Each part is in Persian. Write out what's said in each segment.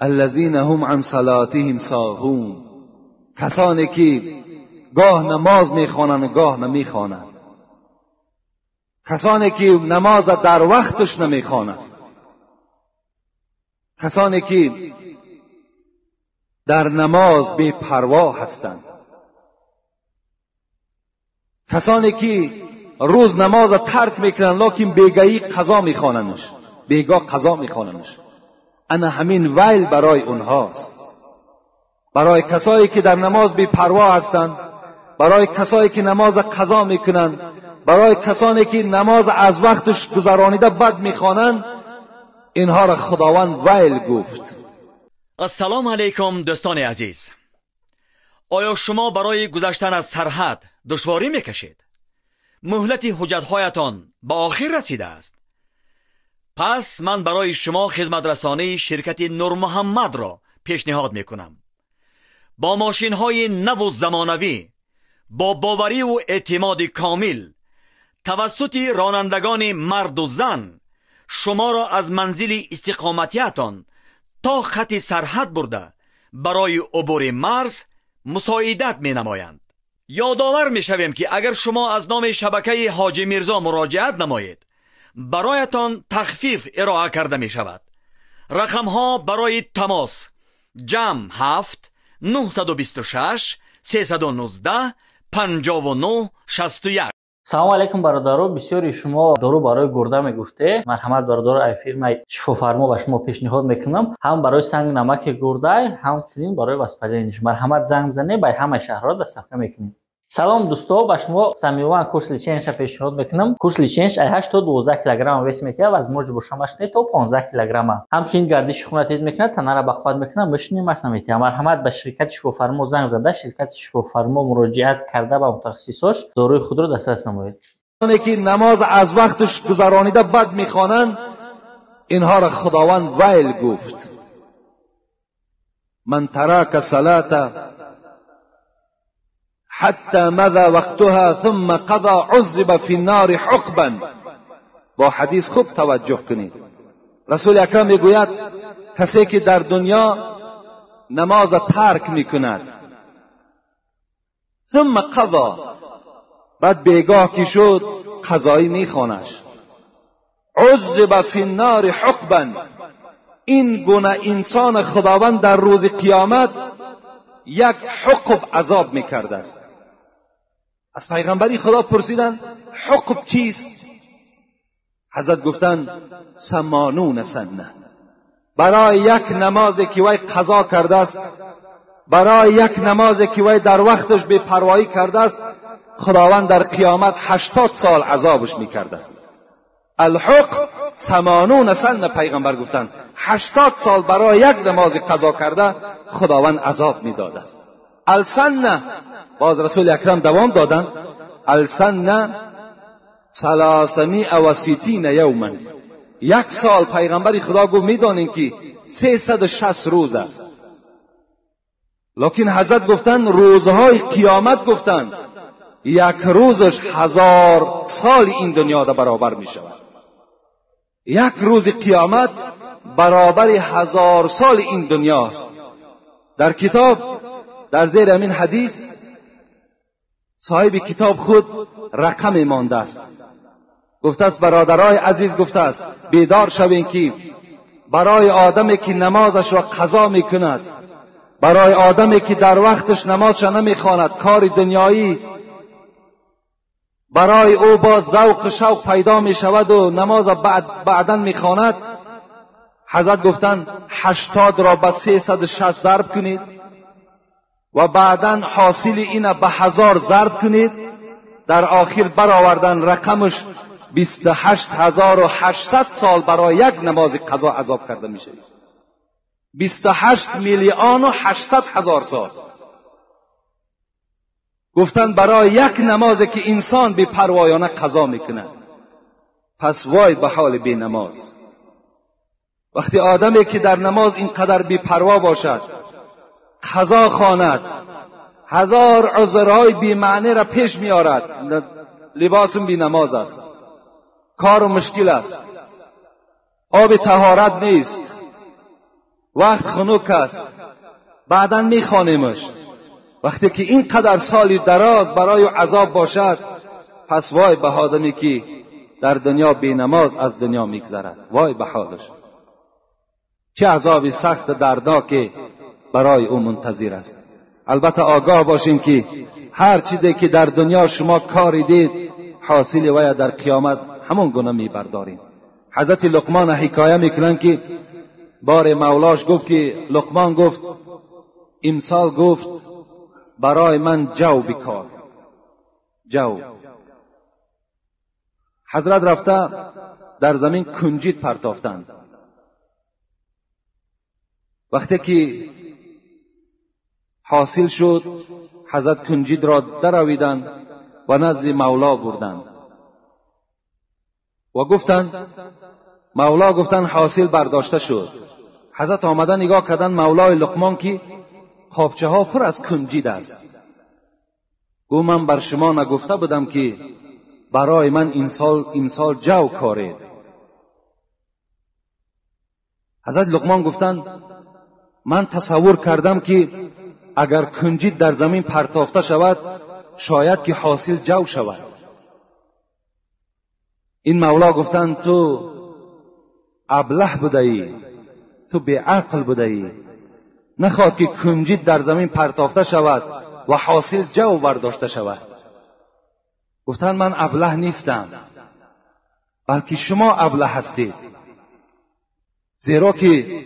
الذین هم عن صلاتهم ساهون، کسانی که گاه نماز میخوانند و گاه نمیخوانند، کسانی که نماز در وقتش نمیخوانند، کسانی که در نماز بی پروا هستند، کسانی که روز نماز ترک میکنند لکن بیگاهی قضا میخوانندش، بیگاه قضا میخوانندش. انا همین ویل برای اونهاست، برای کسایی که در نماز بی پروا هستند، برای کسایی که نماز قضا میکنند، برای کسانی که نماز از وقتش گذرانیده بد میخوانند، اینها را خداوند ویل گفت. السلام علیکم دوستان عزیز. آیا شما برای گذشتن از سرحد دشواری میکشید؟ مهلت حجت‌هایتان به آخر رسیده است. پس من برای شما خدمت رسانی شرکت نور محمد را پیشنهاد میکنم. با ماشین‌های نو و زمانوی، با باوری و اعتماد کامل، توسط رانندگان مرد و زن، شما را از منزل استقامتیتان تا خط سرحد برده برای عبور مرز مساعدت می نمایند. یادآور می شویم که اگر شما از نام شبکه حاجی میرزا مراجعت نمایید، برایتان تخفیف ارائه کرده می شود. رقم ها برای تماس: جمع 7 926 319 59 61. سلام علیکم برادرو. بسیاری شما دارو برای گرده میگفته. مرحمت برادر ای فیلم شفافرما به شما پیشنهاد میکنم، هم برای سنگ نمک گرده، همچنین برای وسپلینش. مرحمت زنگ بزنید، به همه شهرها دسترسی میکنیم. سلام دوستو، به شما سمیوان کورس لیچنش پیشنهاد میکنم. کورس لیچنش 8 تا 12 کیلوگرم وزن میکنه و از موج بشمش تا 15 کیلوگرم. همچنین گردش خون تیز میکنه، تنه را به خود میکنه، ماشین مسنمیتی. مرحمت به شرکت شفافرما زنگ زده، شرکت شفافرما مراجعت کرده به متخصصاش داروی خود را دسترس نمایید. اونایی که نماز از وقتش گذرانیده بد میخوانند، اینها را خداوند ویل گفت. من ترک صلاة حتی مضى وقتها ثم قضى عذب في النار حقبا. با حدیث خوب توجه کنید. رسول اکرم میگوید کسی که در دنیا نماز ترک میکند ثم قضا، بعد بیگاه که شد قضایی میخوانش، عذب فی النار حقبا، این گونه انسان خداوند در روز قیامت یک حقب عذاب میکرده است. از پیغمبری خدا پرسیدن حقب چیست؟ حضرت گفتن 80 سنه. برای یک نمازی که وی قضا کرده است، برای یک نمازی که وی در وقتش بی پروایی کرده است، خداوند در قیامت 80 سال عذابش میکرده است. الحق 80 سنه. پیغمبر گفتن 80 سال برای یک نماز قضا کرده خداوند عذاب میداده است. السنه، باز رسول اکرم دوام دادن، السنه 360 یوما. یک سال پیغمبر خدا گفت میدانین که 360 روز است، لکن حضرت گفتن روزهای قیامت، گفتن یک روزش 1000 سال این دنیا را برابر می شود. یک روز قیامت برابر 1000 سال این دنیاست. در کتاب در زیر همین حدیث صاحب کتاب خود رقم مانده است. گفته است برادرای عزیز، گفته است بیدار شوین که برای آدمی که نمازش را قضا میکند، برای آدمی که در وقتش نمازش نمیخواند، کار دنیایی برای او با ذوق شوق پیدا می شود و نماز بعداً میخواند، حضرت گفتن 80 را به 360 ضرب کنید و بعداً حاصل اینه به 1000 ضرب کنید، در آخر برآوردن رقمش 28800 سال برای یک نماز قضا عذاب کرده میشه. 28,800,000 سال. گفتن برای یک نمازی که انسان بی پروایانه قضا میکنه. پس وای به حال بی نماز. وقتی آدمی که در نماز اینقدر بی پروا باشد، قضا خواند، 1000 عذرهای بی معنی را پیش میارد، لباسم بی نماز است، کار مشکل است، آب طهارت نیست، وقت خنک است، بعداً میخوانیمش. وقتی که اینقدر سالی دراز برای عذاب باشد، پس وای به آدمی که در دنیا بی نماز از دنیا میگذرد، وای به حالش، چه عذابی سخت دردناکی برای او منتظر است. البته آگاه باشیم که هر چیزی که در دنیا شما کاری دید، حاصل وی در قیامت همون گونه میبرداریم. حضرت لقمان حکایه میکنن که بار مولاش گفت که لقمان گفت امسال گفت برای من جو بکار، جو. حضرت رفته در زمین کنجید پرتافتند. وقتی که حاصل شد، حضرت کنجید را درآویدند و نزد مولا بردند و گفتند، مولا گفتند حاصل برداشته شد. حضرت آمدن نگاه کردن مولای لقمان که خوابچه ها پر از کنجید است. گو من بر شما نگفته بودم که برای من این سال جو کارید؟ حضرت لقمان گفتند من تصور کردم که اگر کنجید در زمین پرتافته شود شاید که حاصل جو شود. این مولا گفتند تو ابله بودی، تو بی عقل بودی، نخواد که کنجید در زمین پرتافته شود و حاصل جو برداشته شود. گفتند من ابله نیستم، بلکه شما ابله هستید، زیرا که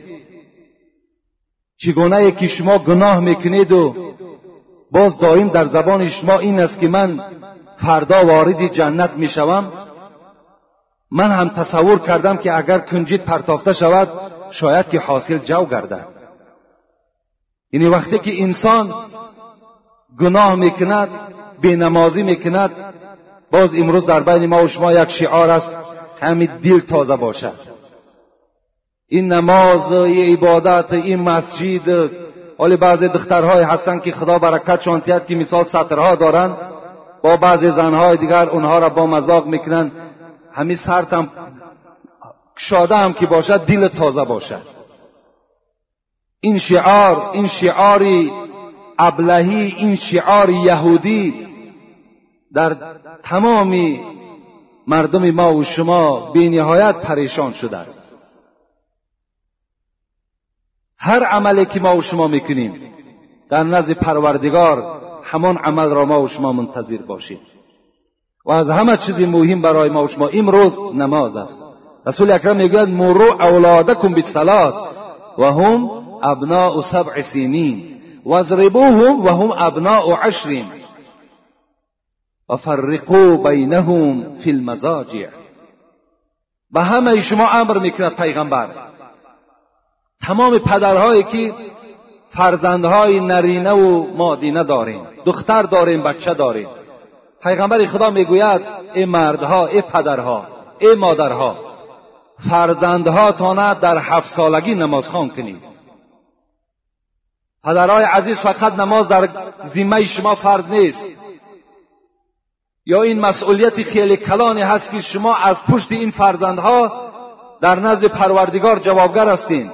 چگونه که شما گناه میکنید و باز دائم در زبان شما این است که من فردا وارد جنت میشوم، من هم تصور کردم که اگر کنجید پرتافته شود شاید که حاصل جو گردد. یعنی وقتی که انسان گناه میکند، بینمازی میکند، باز امروز در بین ما و شما یک شعار است، همین دل تازه باشد. این نماز، این عبادت، این مسجد، ولی بعضی دخترهای هستند که خدا برکت شانتیت که مثال سطرها دارند، با بعضی زنهای دیگر اونها را با مذاق میکنند. همین سرت هم کشاده هم که باشد، دل تازه باشد. این شعاری ابلهی، این شعار یهودی در تمام مردم ما و شما بی نهایت پریشان شده است. هر عملی که ما و شما میکنیم در نزد پروردگار همان عمل را ما و شما منتظر باشید. و از همه چیز مهم برای ما و شما امروز نماز است. رسول اکرم میگوید مروا اولادکم بالصلاة و هم ابناء 7 سنین واضربوهم و هم ابناء 10 و فرقوا بینهم فی المضاجع. به همه شما امر میکند پیغمبر، تمام پدرهایی که فرزندهای نرینه و مادینه داریم، دختر داریم، بچه داریم، پیغمبر خدا میگوید ای مردها، ای پدرها، ای مادرها، فرزندهاتان در 7 سالگی نماز خوان کنید. پدرهای عزیز، فقط نماز در ذمه شما فرض نیست، یا این مسئولیت خیلی کلانی هست که شما از پشت این فرزندها در نزد پروردگار جوابگر هستین.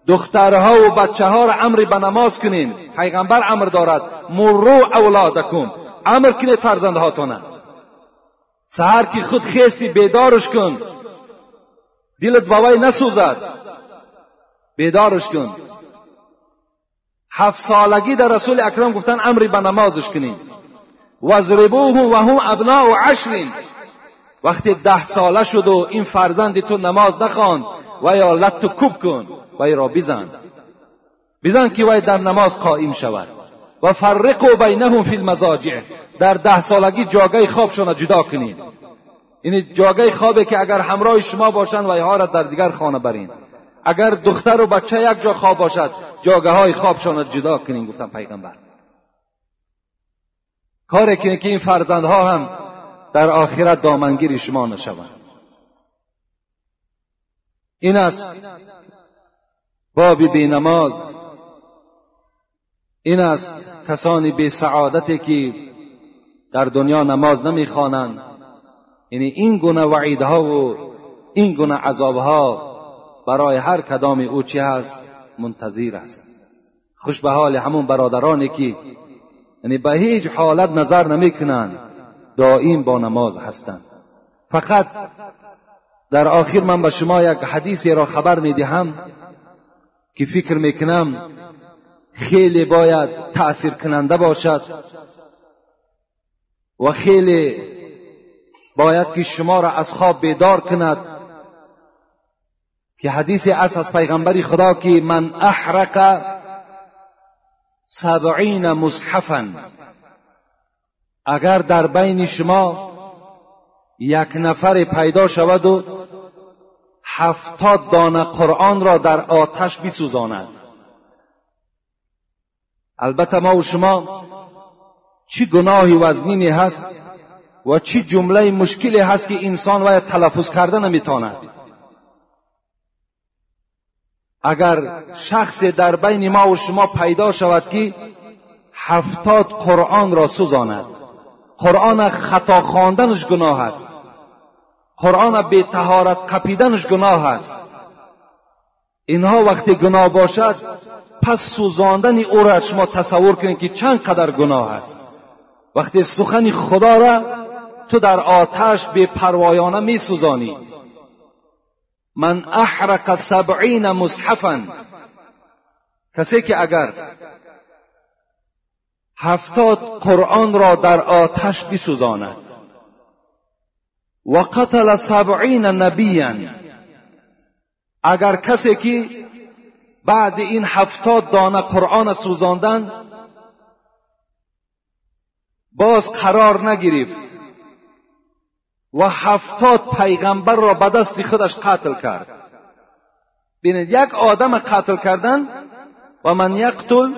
دخترها و بچه ها را امر به نماز کنین. پیغمبر امر دارد مروا اولادکم، امر کنید فرزندهاتون. سحر که خود خیستی بیدارش کن، دلت باوی نسوزد، بیدارش کن. 7 سالگی در رسول اکرم گفتن امر به نمازش کنین. واضربوهم و هم ابناء 10. وقتی 10 ساله شد و این فرزند تو نماز نخواند، و یا لتو کوب کن، وی را بزن که وی در نماز قائم شود. و فرقوا بینهم فی المضاجع، در 10 سالگی جاگه خوابشان جدا کنید. این جاگه خوابه که اگر همراه شما باشند ویها را در دیگر خانه برین. اگر دختر و بچه یک جا خواب باشد جاگه های خوابشان جدا کنید. گفتم پیغمبر کاری کنید که این فرزندها هم در آخرت دامنگیر شما نشوند. این است باب بی نماز، این است کسانی بی سعادتی که در دنیا نماز نمیخوانند. یعنی این گونه وعیدها و این گونه عذابها برای هر کدام او چی هست؟ منتظر است. خوش به حال همون برادرانی که یعنی به هیچ حالت نظر نمیکنند، دائم با نماز هستند. فقط در آخر من به شما یک حدیثی را خبر میدهم که فکر میکنم خیلی باید تأثیر کننده باشد و خیلی باید که شما را از خواب بیدار کند، که حدیث از پیغمبر خدا که من احرق 70 مصحفا، اگر در بین شما یک نفر پیدا شود و 70 دانه قرآن را در آتش بسوزاند. البته ما و شما چی گناهی وزنینی هست و چی جمله مشکلی هست که انسان باید تلفظ کرده نمیتواند. اگر شخص در بین ما و شما پیدا شود که 70 قرآن را سوزاند، قرآن خطا خواندنش گناه است، قرآن بی طهارت قپیدنش گناه است، اینها وقتی گناه باشد پس سوزاندن او را شما تصور کنید که چند قدر گناه است. وقتی سخن خدا را تو در آتش بی پروایانه می سوزانی. من احرق 70 مصحفا، کسی که اگر 70 قرآن را در آتش بسوزاند و قتل 70 نبیا، اگر کسی که بعد این 70 دانه قرآن سوزاندن باز قرار نگرفت و 70 پیغمبر را به دست خودش قتل کرد. ببینید، یک آدم قتل کردن، و من یقتل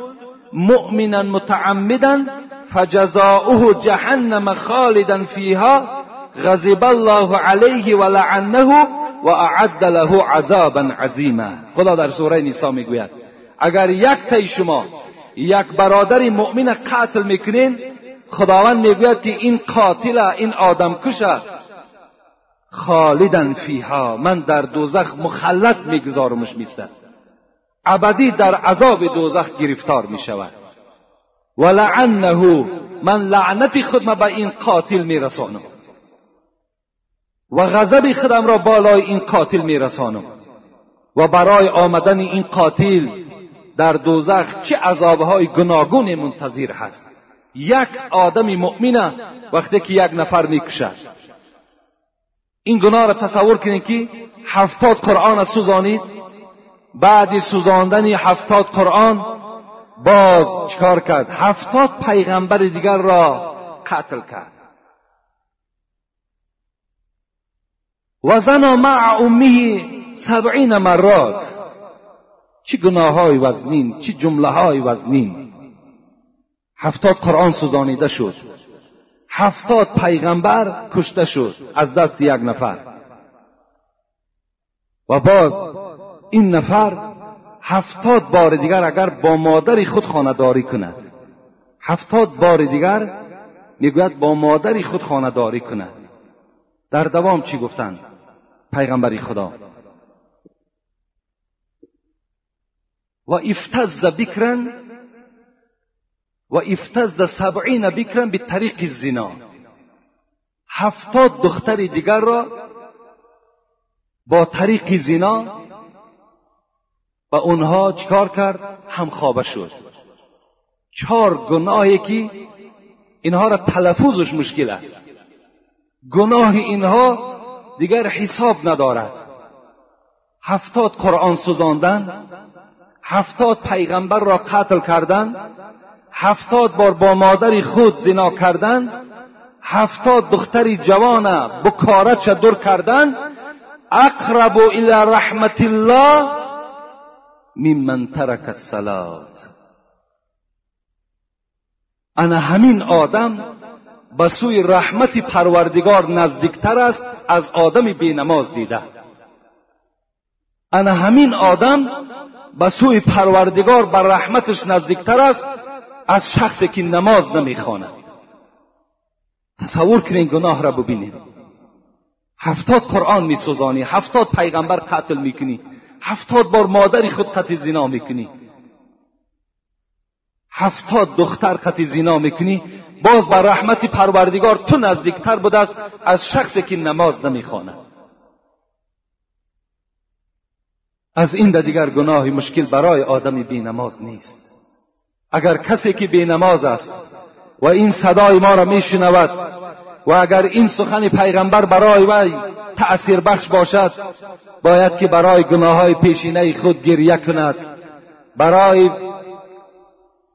مؤمنا متعمدا فجزاؤه جهنم خالدا فیها غضب الله علیه ولعنه و اعد له عذابا عظیما. خدا در سوره نساء میگوید اگر یک تای شما یک برادر مؤمن قتل میکنین، خداوند میگوید که این قاتل، این آدم کشه، خالدا فیها، من در دوزخ مخلد میگذارمش، میستد ابدی در عذاب دوزخ گرفتار میشود. ولعنه، من لعنت خودم به این قاتل میرسانم و غضب خودم را بالای این قاتل میرسانم و برای آمدن این قاتل در دوزخ چه عذابهای گوناگون منتظر هست. یک آدم مؤمن وقتی که یک نفر میکشد، این گناه را تصور کنید که 70 قرآن سوزانید، بعد سوزاندن 70 قرآن باز چکار کرد؟ 70 پیغمبر دیگر را قتل کرد. و زنا مع امه 70 مرات. چه گناه های وزنین، چه جمله های وزنین. 70 قرآن سوزانیده شد، 70 پیغمبر کشته شد از دست یک نفر، و باز این نفر 70 بار دیگر اگر با مادر خود خانه‌داری کند، 70 بار دیگر میگوید با مادر خود خانه‌داری کند. در دوام چی گفتند پیغمبر خدا؟ و افتز بکرا و افتز 70 بکرا به طریق الزنا. 70 دختر دیگر را با طریق زنا و اونها چکار کرد؟ همخوابه شد. 4 گناهی که اینها را تلفظش مشکل است. گناه اینها دیگر حساب ندارد. 70 قرآن سوزاندن، 70 پیغمبر را قتل کردن، 70 بار با مادر خود زنا کردن، 70 دختر جوان بکارت چدر کردن. اقرب الى رحمت الله ممن ترک الصلاة. انا همین آدم به سوی رحمت پروردگار نزدیکتر است از آدم بی نماز دیده. انا همین آدم به سوی پروردگار بر رحمتش نزدیکتر است از شخصی که نماز نمیخواند. تصور کنین گناه را ببینید. 70 قرآن میسوزانی، 70 پیغمبر قتل میکنی، 70 بار مادری خود قتل زنا میکنی، 70 دختر قتل زنا میکنی، باز بر رحمت پروردگار تو نزدیکتر بوده است از شخصی که نماز نمیخواند. از این دیگر گناه مشکل برای آدم بی نماز نیست. اگر کسی که بی نماز است و این صدای ما را میشنود و اگر این سخن پیغمبر برای وی تأثیر بخش باشد، باید که برای گناههای پیشینه خود گریه کند، برای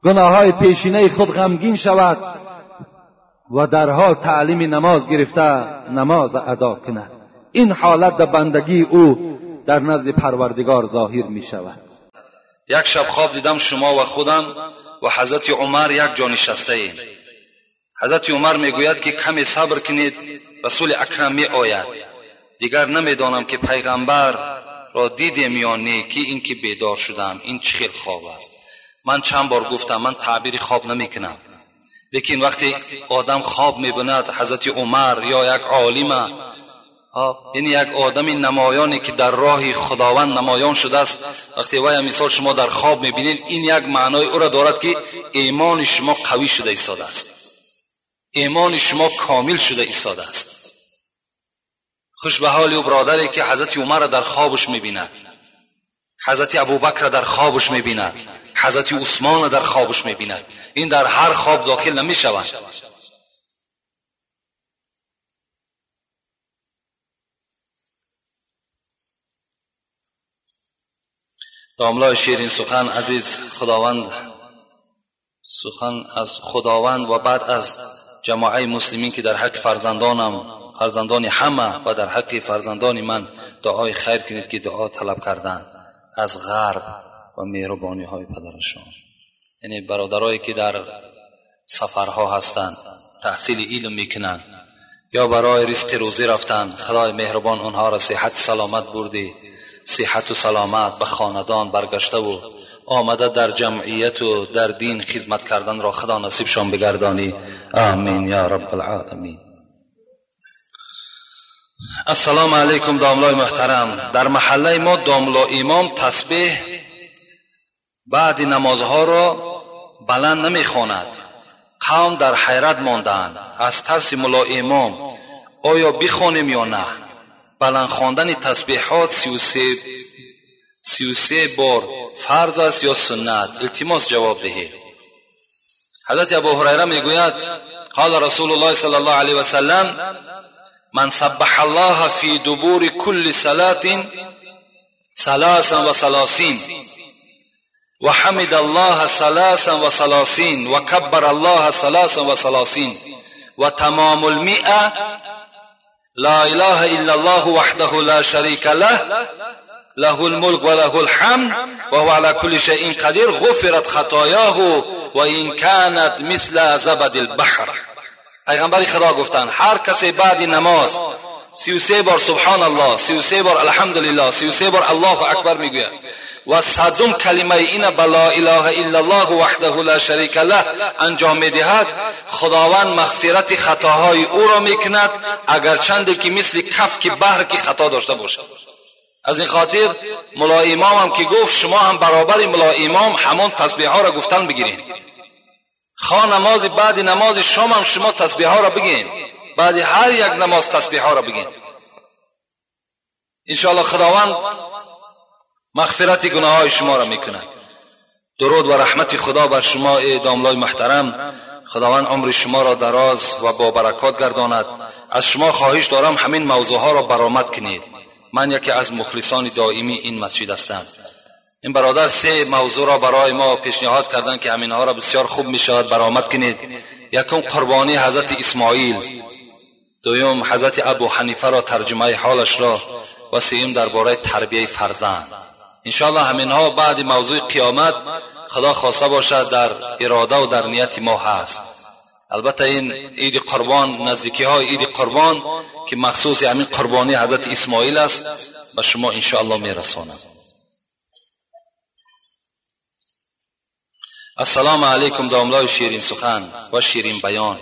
گناههای پیشینه خود غمگین شود و در حال تعلیم نماز گرفته نماز ادا کند. این حالت در بندگی او در نزد پروردگار ظاهر می شود. یک شب خواب دیدم شما و خودم و حضرت عمر یک جا نشسته ایم. حضرت عمر می گوید که کمی صبر کنید، رسول اکرم می آید. دیگر نمی دانم که پیغمبر را دیدم یا نه که این که بیدار شدم. این چه خیل خواب است. من چند بار گفتم من تعبیر خواب نمی کنم، لیکن وقتی آدم خواب می بیند حضرت عمر یا یک عالم، یعنی یک آدم نمایانی که در راه خداوند نمایان شده است، وقتی وای مثال شما در خواب میبینید، این یک معنای او را دارد که ایمان شما قوی شده ایستاده است، ایمان شما کامل شده ایستاده است. خوش به حال او برادری که حضرت عمر را در خوابش میبیند، حضرت ابوبکر را در خوابش میبیند، حضرت عثمان را در خوابش میبیند. این در هر خواب داخل نمیشود. داملای شیرین سخن عزیز خداوند، سخن از خداوند و بعد از جماعه مسلمین که در حق فرزندان همه و در حق فرزندان من دعای خیر کنید که دعا طلب کردن از غرب و مهربانی های پدرشان. یعنی برادرایی که در سفرها هستند، تحصیل علم میکنند یا برای رزق روزی رفتن، خدای مهربان آنها را صحت سلامت برده، صحت و سلامت به خاندان برگشته و آمده در جمعیت و در دین خدمت کردن را خدا نصیبشان بگردانی. آمین یا رب العالمین. السلام علیکم داملای محترم. در محله ما داملا امام تسبیح بعد نمازها را بلند نمیخواند. قوم در حیرت ماندند از ترس ملا امام آیا بخوانیم یا نه. بلند خواندن تسبیحات 33 بار فرض است یا سنت؟ التماس جواب دهید. حضرت ابو هریره میگوید قال رسول الله صلی الله علیه و سلم من سبح الله فی دبور کل صلاة 33 و حمد الله 33 و کبر الله 33 و تمام المئة لا اله الا الله وحده لا شريك له له الملك وله الحمد وهو على كل شيء قدير غفرت خطاياه وان كانت مثل زبد البحر. پیغمبر خدا گفتند هر کسی بعد نماز 33 بار سبحان الله، 33 بار الحمدلله، 33 بار الله اکبر میگوید و 100 کلمه این بلا اله الا الله وحده لا شریک له انجام میدهد، خداوند مغفرت خطاهای او را میکند اگرچند که مثل کف که بحر که خطا داشته باشد. از این خاطر ملا امام هم که گفت شما هم برابر ملا امام همان تسبیح ها را گفتن بگیرین. خواه نماز بعد نماز شام هم شما تسبیح ها را بگین، بعد هر یک نماز تسبیح ها را بگین. انشاءالله خداوند مغفرت گناه های شما را میکند. درود و رحمت خدا بر شما ای داملای محترم. خداوند عمر شما را دراز و با برکات گرداند. از شما خواهش دارم همین موضوع ها را برآمد کنید. من یکی از مخلصان دائمی این مسجد هستم. این برادر 3 موضوع را برای ما پیشنهاد کردند که همین ها را بسیار خوب می شود برآمد کنید. یکم قربانی حضرت اسماعیل، دوم حضرت ابو حنیفه را ترجمه حالش را و سوم درباره تربیت فرزند. انشاءالله همین ها بعد موضوع قیامت خدا خواسته باشد در اراده و در نیت ما هست. البته این عید قربان، نزدیکی های عید قربان که مخصوص همین قربانی حضرت اسماعیل است به شما انشاءالله میرسانم. السلام علیکم داملای شیرین سخن و شیرین بیان.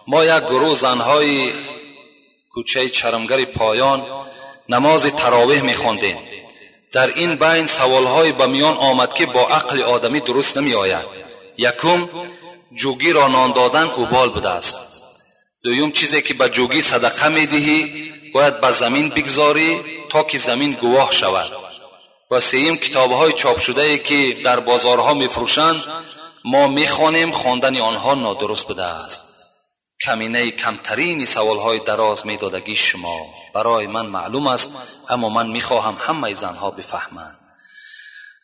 ما یک گروه زنهای کوچه چرمگر پایان نماز تراویح میخواندیم. در این بین سوالهای به میان آمد که با عقل آدمی درست نمی آید. یکم، جوگی را نان دادن اوبال بوده است. دویم، چیزی که به جوگی صدقه می دهی باید به زمین بگذاری تا که زمین گواه شود. و سوم، کتابهای چاپ شده ای که در بازارها می فروشند ما می خوانیم، خواندن آنها نادرست بوده است. کمینه کمترین سوالهای دراز می دادگی شما برای من معلوم است، اما من می خواهم همه زنها بفهمند.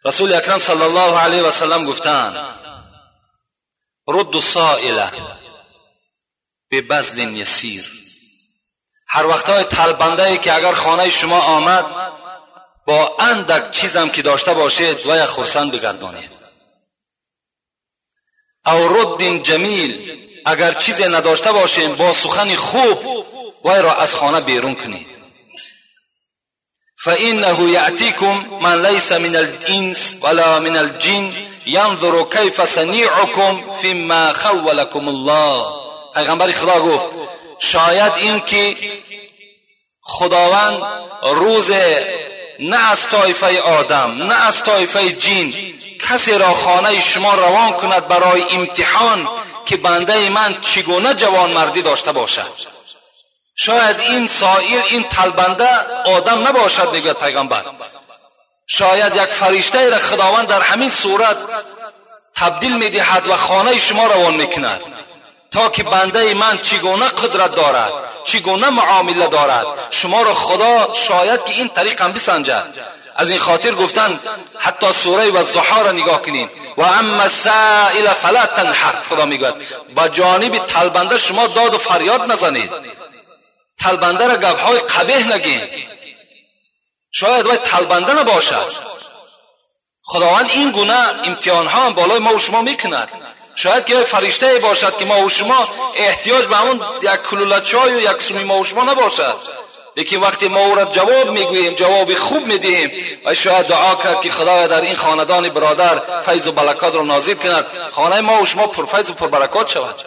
رسول اکرم صلی الله علیه و سلم گفتند رد السائل ببذل یسیر. هر وقتهای طلبنده که اگر خانه شما آمد با اندک چیزم که داشته باشید و یک خرسند بگردانید. او رد جمیل، اگر چیزی نداشته باشیم با سخن خوب وی را از خانه بیرون کنید. فإنه یأتیکم من لیس من الانس ولا من الجن ینظر کیف صنیعکم فیما خولکم الله. پیغمبر خدا گفت شاید این که خداوند روز نه از طایفه آدم نه از طایفه جن کسی را خانه شما روان کند برای امتحان که بنده من چگونه جوان مردی داشته باشد. شاید این سائل، این طلبنده آدم نباشد، میگوید پیغمبر. شاید یک فرشته را خداوند در همین صورت تبدیل میدهد و خانه شما روان میکند تا که بنده من چگونه قدرت دارد، چگونه معامله دارد، شما را خدا شاید که این طریق هم بسنجد. از این خاطر گفتن حتی سوره و الضحی را نگاه کنین و اما السائل فلا تنحر. خدا میگوید با جانب طلبنده شما داد و فریاد نزنید، طلبنده را گپهای قبیح نگین. شاید وای طلبنده نباشد. خداوند این گونه امتحان ها بالای ما و شما میکند. شاید که فرشته باشد که ما و شما احتیاج به اون یک کلوله چای و یک سومی ما و شما نباشد، لیکن وقتی ما او را جواب میگوییم، جواب خوب میدهیم و شاید دعا کرد که خدایا در این خاندان برادر فیض و برکات را نازل کند، خانه ما و شما پرفیض و پربرکات شود.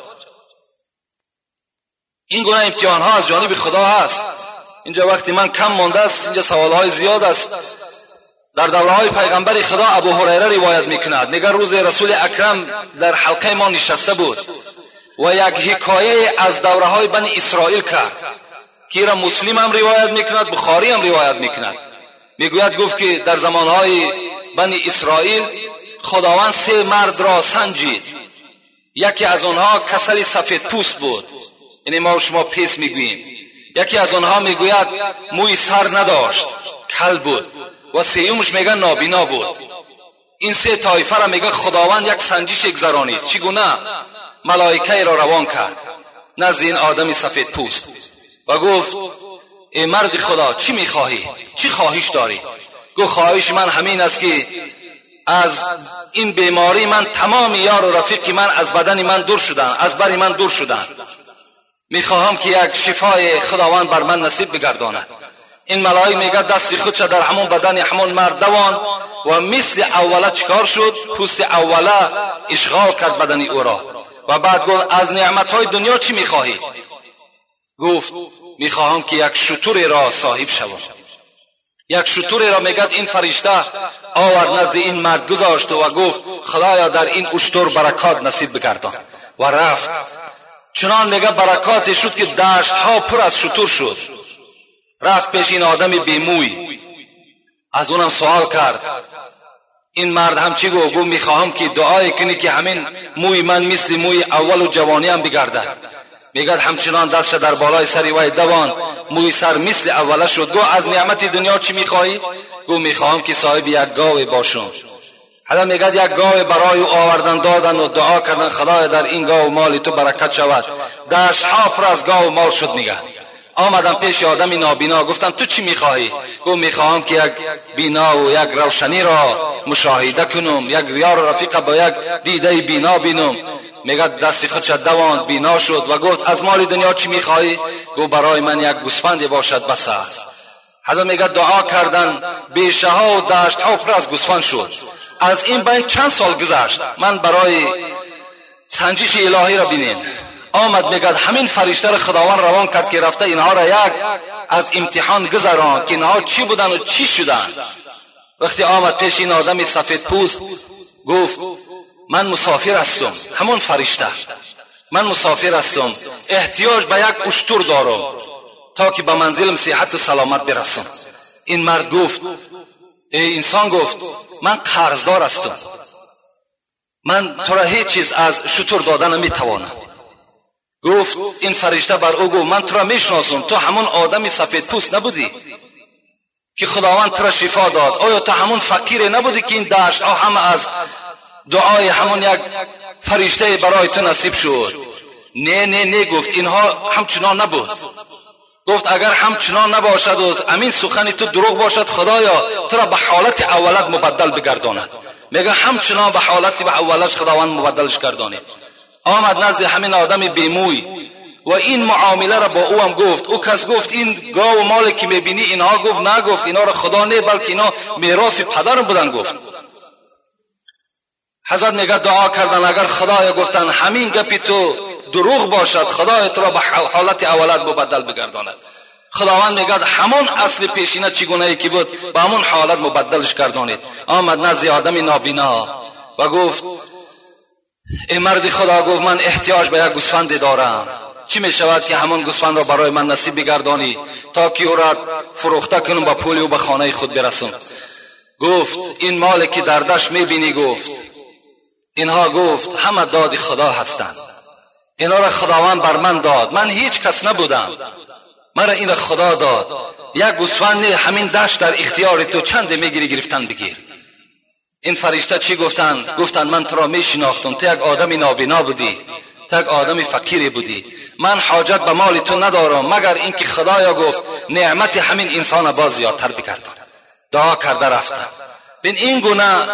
این گونه امتحان ها از جانب خدا هست. اینجا وقتی من کم مانده است، اینجا سوال های زیاد است. در دوره های پیغمبر خدا ابو هریره روایت میکند، میگه روز رسول اکرم در حلقه ما نشسته بود و یک حکایه از دوره های بنی اسرائیل کرد که را مسلم هم روایت میکند، بخاری هم روایت میکند. میگوید گفت که در زمانهای بنی اسرائیل خداوند 3 مرد را سنجید. یکی از آنها کسل سفید پوست بود، یعنی ما و شما پیس میگوییم. یکی از آنها میگوید موی سر نداشت، کل بود. و سیومش میگه نابینا بود. این 3 طایفه را میگه خداوند یک سنجش گذرانید. چگونه؟ ملائکه را روان کرد نزد این آدم سفید پوست و گفت ای مرد خدا چی میخواهی؟ چی خواهش داری؟ گفت خواهش من همین است که از این بیماری من تمام یار و رفیقی من از بدن من دور شدن، از بر من دور شدن. میخواهم که یک شفای خداوند بر من نصیب بگرداند. این ملائک میگه دست خودش در همون بدن همون مرد دوان و مثل اوله چکار شد؟ پوست اوله اشغال کرد بدن او را و بعد گفت از نعمتهای دنیا چی میخواهی؟ گفت میخواهم که یک شتر را صاحب شوم. یک شتر را میگه این فرشته آورد نزد این مرد گذاشت و گفت خدایا در این اشتر برکات نصیب بگردان و رفت. چنان میگه برکاتی شد که دشت ها پر از شتر شد. رفت پیش این آدم بیموی، از اونم سوال کرد. این مرد هم چی گفت؟ میخواهم که دعای کنی که همین موی من مثل موی اول و جوانی هم بگرده. میگه همچنان دستش در بالای سری وای دوان، موی سر مثل اوله شد. گفت از نعمت دنیا چی میخواهی؟ گفت میخواهم که صاحب یک گاو باشم. حالا میگه یک گاو برای او آوردن دادن و دعا کردن خدایا در این گاو مال تو برکت شود. دشت ها پر از گاو مال شد. میگه آمدم پیش آدمی نابینا، گفتم تو چی میخواهی؟ گفت میخواهم که یک بینا و یک روشنی را مشاهده کنم، یک یار رفیق با یک دیده بینا بینم. میگه دست خودش دوان بینا شد و گفت از مال دنیا چی میخواهی؟ گفت برای من یک گوسفند باشد بس است. حضرت میگه دعا کردن، بیشه ها و دشت ها پر از گوسفند شد. از این بین چند سال گذشت. من برای سنجش الهی را بینین آمد، میگه همین فرشته را خداوند روان کرد که رفته اینها را یک از امتحان گذران که اینها چی بودن و چی شدن. وقتی آمد پیش این آدم سفید پوست گفت من مسافر هستم، همون فرشته، من مسافر هستم، احتیاج به یک اشتر دارم تا که به منزلم صحت و سلامت برسم. این مرد گفت، انسان گفت من قرضدار هستم، من تو را هیچ چیز از شتر دادن نمیتوانم. گفت این فرشته بر او گفت من تو را میشناسم، تو همون آدم سفید پوست نبودی که خداوند تو را شفا داد؟ آیا تو همون فقیر نبودی که این دشت ها همه از دعای همون یک فرشته برای تو نصیب شد؟ نه گفت اینها همچنان نبود. گفت اگر همچنان نباشد و امین سخن تو دروغ باشد، خدایا تو را به حالت اولت مبدل بگرداند. میگه همچنان به حالت به اولش خداوند مبدلش گردانید. آمد نزد همین آدم بیموی و این معامله را با او هم گفت. او کس گفت این گاو و مالی که میبینی اینها، گفت نه، گفت اینا را خدا نه بلکه اینا میراث پدرم بودن. گفت حضرت میگه دعا کردن اگر خدایا گفتن همین گپی تو دروغ باشد، خدای تو را به حالت اولت مبدل بگرداند. خداوند میگه همون اصل پیشینه چگونه که بود به همون حالت مبدلش گردانید. آمد نزد آدم نابینا و گفت ای مرد خدا، گفت من احتیاج به یک گوسفند دارم، چی می شود که همون گوسفند را برای من نصیب بگردانی تا که او را فروخته کنم به پول او به خانه خود برسم؟ گفت این مالی که در دشت میبینی، گفت اینها، گفت همه داد خدا هستند، اینا را خداوند بر من داد، من هیچ کس نبودم، مرا این خدا داد. یک گوسفند همین دشت در اختیار تو، چند میگیری گرفتن بگیر. این فرشته چی گفتن؟ گفتن من تو را میشناختم، تو یک آدم نابینا بودی، تو یک آدم فقیری بودی، من حاجت به مال تو ندارم مگر اینکه خدایا گفت نعمت همین انسان باز زیادتر بگردان. دعا کرده رفتن. ببین این گونه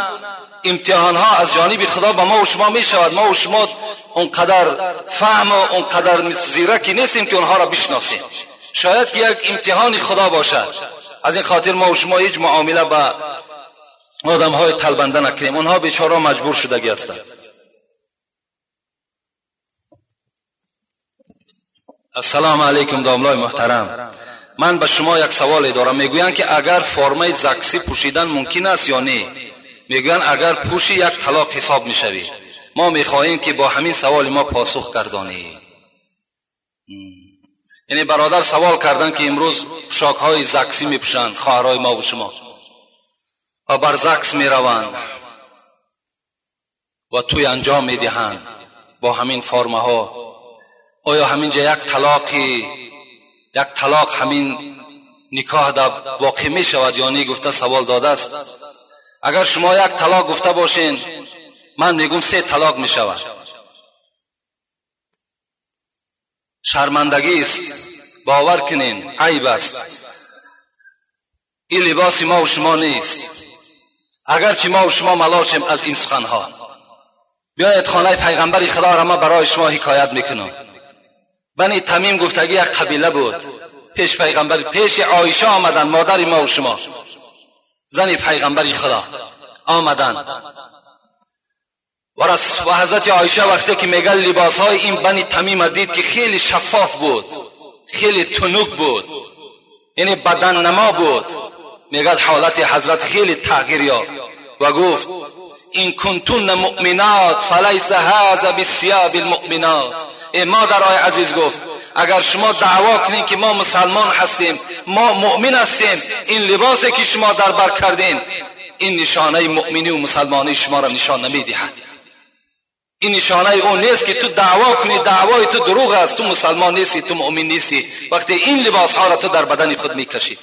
امتحان ها از جانب خدا به ما و شما می شود. ما و شما اونقدر فهم و اونقدر زیرکی نیستیم که اونها را بشناسیم. شاید که یک امتحان خدا باشد. از این خاطر ما و شما هیچ معامله با آدم های طلبنده نکنیم، اونها بیچاره مجبور شدگی هستند. السلام علیکم داملای محترم، من به شما یک سوال دارم. میگویند که اگر فرمه زکسی پوشیدن ممکن است یا نه؟ میگویند اگر پوشی یک طلاق حساب میشوی. ما میخواهیم که با همین سوال ما پاسخ گردانی. یعنی برادر سوال کردن که امروز پوشاک های زکسی میپوشند خواهرای ما و شما و بر زکس میروند و توی انجام میدهند با همین فرمه ها. آیا همینجا یک طلاق همین نکاح در واقع می شود یا نه؟ گفته سوال داده است. اگر شما یک طلاق گفته باشین، من میگم 3 طلاق می شود. شرمندگی است، باور کنین، عیب است. این لباس ما و شما نیست. اگرچه ما و شما ملاشیم از این سخنها. بیایید خانه پیغمبر خدا را ما برای شما حکایت میکنم. بنی تمیم گفتگی یک قبیله بود. پیش پیغمبر، پیش عایشه آمدن، مادر ما و شما، زن پیغمبر خدا آمدن و حضرت عایشه وقتی که میگه لباس های این بنی تمیم دید که خیلی شفاف بود، خیلی تنوک بود، یعنی بدن نما بود. میگه حالت حضرت خیلی تغییر یافت و گفت این کنتون مؤمنات فلیس هذا بالثياب المؤمنات. ای مادرای عزیز، گفت اگر شما دعوا کنین که ما مسلمان هستیم، ما مؤمن هستیم، این لباسی که شما در بر کردین این نشانه مؤمنی و مسلمانی شما را نشان نمیدهد. این نشانه اون نیست که تو دعوا کنی دعوای تو دروغ است، تو مسلمان نیستی، تو مؤمن نیستی وقتی این لباس ها را تو در بدن خود میکشی.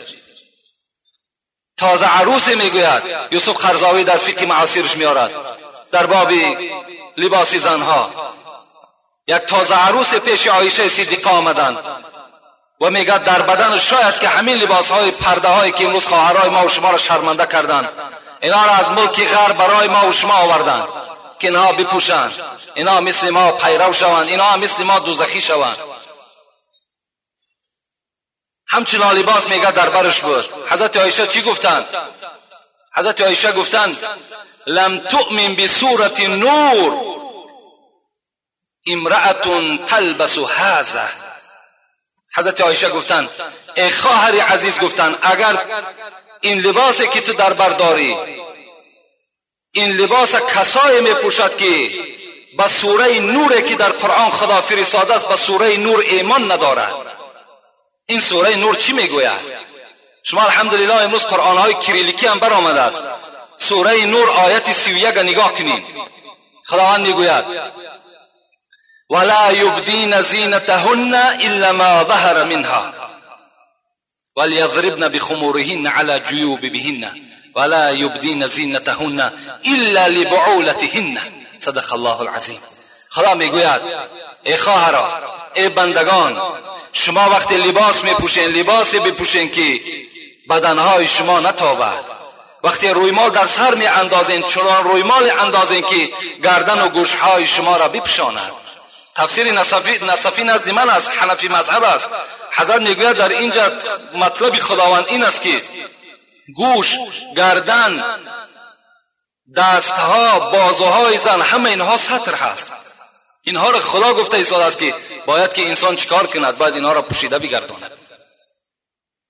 تازه عروس میگوید یوسف قرضاوی در فقه معاصرش میارد در باب لباس زنها. یک تازه عروس پیش عایشه صدیقه آمدند و میگه در بدن شاید که همین لباس های پرده هایی که امروز خواهرای ما و شما را شرمنده کردند، اینا را از ملک غرب برای ما و شما آوردند که اینها بپوشند، اینا مثل ما پیرو شوند، اینا مثل ما دوزخی شوند. همچنان لباس میگه در برش بود. حضرت عایشه چی گفتند؟ حضرت عایشه گفتند لم تؤمن بصورت نور امرأة تلبس هذا. حضرت عایشه گفتند ای خواهر عزیز، گفتند اگر این لباسی که تو در برداری، این لباس کسایی می پوشد که به سوره نوری که در قرآن خدا فرستاده است به سوره نور ایمان ندارد. این سوره نور چی میگوید؟ شما الحمدلله امروز قرآن های کریلیکی هم برآمده است. سوره نور آیت 31 نگاه کنین. خداوند میگوید ولا یبدین زینتهن الا ما ظهر منها وليضربن بخمورهن على جيوبهن ولا يبدين زينتهن الا لبعولتهن صدق الله العظیم. خدا میگوید ای خواهران، ای بندگان، شما وقتی لباس میپوشین لباسی بپوشین که بدنهای شما نتابد. وقتی رویمال در سر میاندازین چنان رویمال اندازین که گردن و گوشهای شما را بپوشاند. تفسیر نصفی نزد من است، حنفی مذهب است. حضرت میگوید در اینجا مطلب خداوند این است که گوش، گردن، دستها، بازوهای زن همه اینها ستر هست. اینها را خدا گفته ایستاده است که باید که انسان چیکار کند؟ باید اینها را پوشیده بگرداند.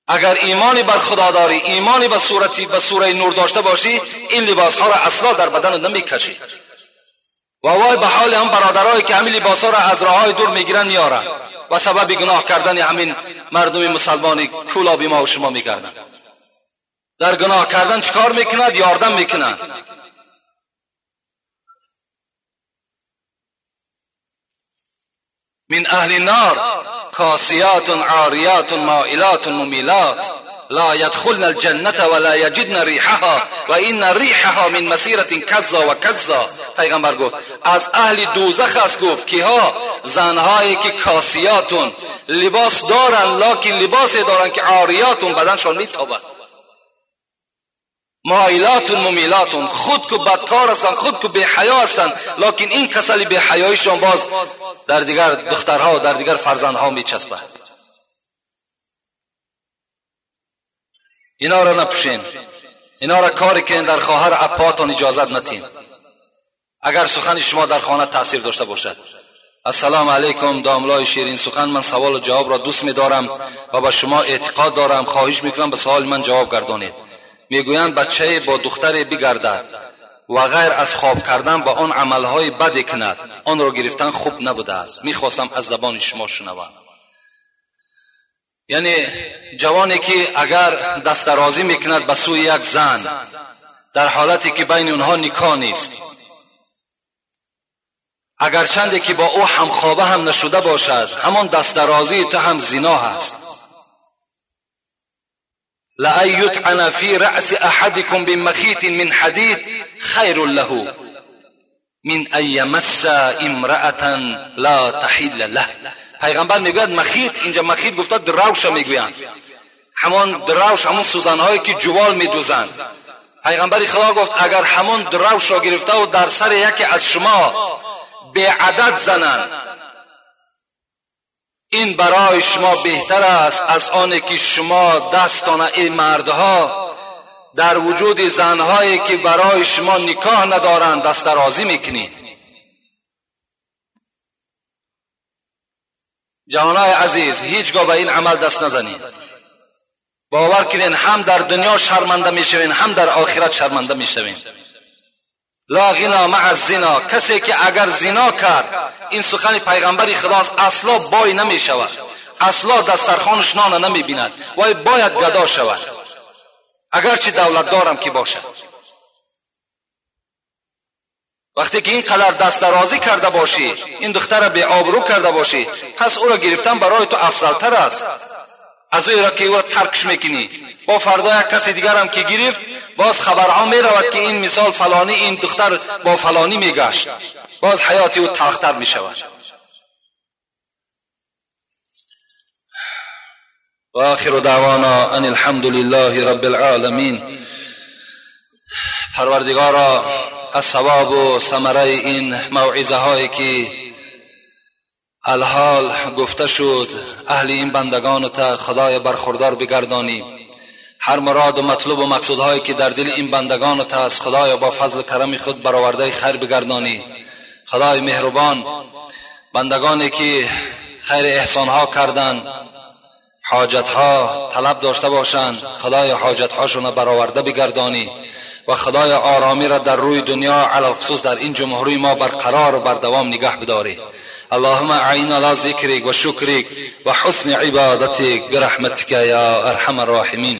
اگر ایمانی بر خدا داری، ایمانی به سوره نور داشته باشی، این لباس ها را اصلا در بدن نمیکشی. و وای به حال هم برادرایی که همین لباس ها را از راههای دور میگیرن میارن و سبب گناه کردن همین مردم مسلمانی کولابی ما و شما میگردن. در گناه کردن چیکار میکنند؟ یاردم میکنند. من اهل النار کاسیات عاریات مائلات ممیلات لا يدخلن الجنة ولا يجدن ریحها و این ریحها من مسیرة کذا و کذا. پیغمبر گفت از اهل دوزخ است. گفت که ها زنهایی که کاسیاتون لباس دارن لکن لباسی دارن که عاریاتون بدنشان میتابد، مائلات ممیلات خود کو بدکار هستند، خود کو بی حیا هستند، لکن این کسل بی حیایشان باز در دیگر دخترها و در دیگر فرزندها میچسبد. اینا را نپوشین، اینا را کاری که در خواهر اپاتون اجازت ندین اگر سخن شما در خانه تاثیر داشته باشد. السلام علیکم داملای شیرین سخن، من سوال و جواب را دوست می‌دارم و به شما اعتقاد دارم. خواهش میکنم به سوال من جواب گردانید. میگویند بچه با دختری بگردد و غیر از خواب کردن با آن عملهای بدی کند، آن را گرفتن خوب نبوده است. میخواستم از زبان شما شنوم. یعنی جوانی که اگر دست درازی میکند به سوی یک زن در حالتی که بین اونها نکاح نیست، اگر چندی که با او همخوابه هم نشده باشد، همان دست درازی تو هم زنا هست. لأن یطعن فی رأس احدکم بمخیط من حدید خیر له من ان یمس امرأة لا تحل له. پیغمبر میگوید مخیط، اینجا مخیط گفته دروش میگویند، همان دروش، همون سوزنهایی که جوال میدوزند. پیغمبر خدا گفت اگر همون دروش را گرفته و در سر یکی از شما به عدد زنند، این برای شما بهتر است از آنه که شما دستان این مردها در وجود زنهایی که برای شما نکاح ندارند دست درازی میکنید. جوانای عزیز، هیچگاه به این عمل دست نزنید. باور کنین هم در دنیا شرمنده میشوین هم در آخرت شرمنده میشوین. لا غنا مع الزنا، کسی که اگر زنا کرد، این سخن پیغمبر خداست، اصلا بای نمی شود، اصلا دسترخوانش نان نمی بیند و باید گدا شود اگرچه دولت دارم که باشد. وقتی که این قدر دست درازی کرده باشی، این دختر به آبرو کرده باشی، پس او را گرفتن برای تو افضل تر است از او را که او را ترکش میکنی. با فردا یک کسی دیگر هم که گرفت، باز خبرها می رود که این مثال فلانی، این دختر با فلانی میگشت، باز حیاتی او تلختر می شود. و آخر دعوانا ان الحمد لله رب العالمین. پروردگارا از ثواب و ثمره این موعظه هایی که الحال گفته شد اهل این بندگان تا خدای برخوردار بگردانی. هر مراد و مطلوب و مقصودهایی که در دل این بندگان تا از خدای با فضل کرم خود برآورده خیر بگردانی. خدای مهربان، بندگانی که خیر احسانها کردند، حاجت ها طلب داشته باشند، خدای حاجت هاشون را برآورده بگردانی و خدای آرامی را در روی دنیا علی خصوص در این جمهوری ما برقرار و بر دوام نگه بداری. اللهم اعین علی ذکرک و شکرک و حسن عبادتک برحمتک یا ارحم الراحمین.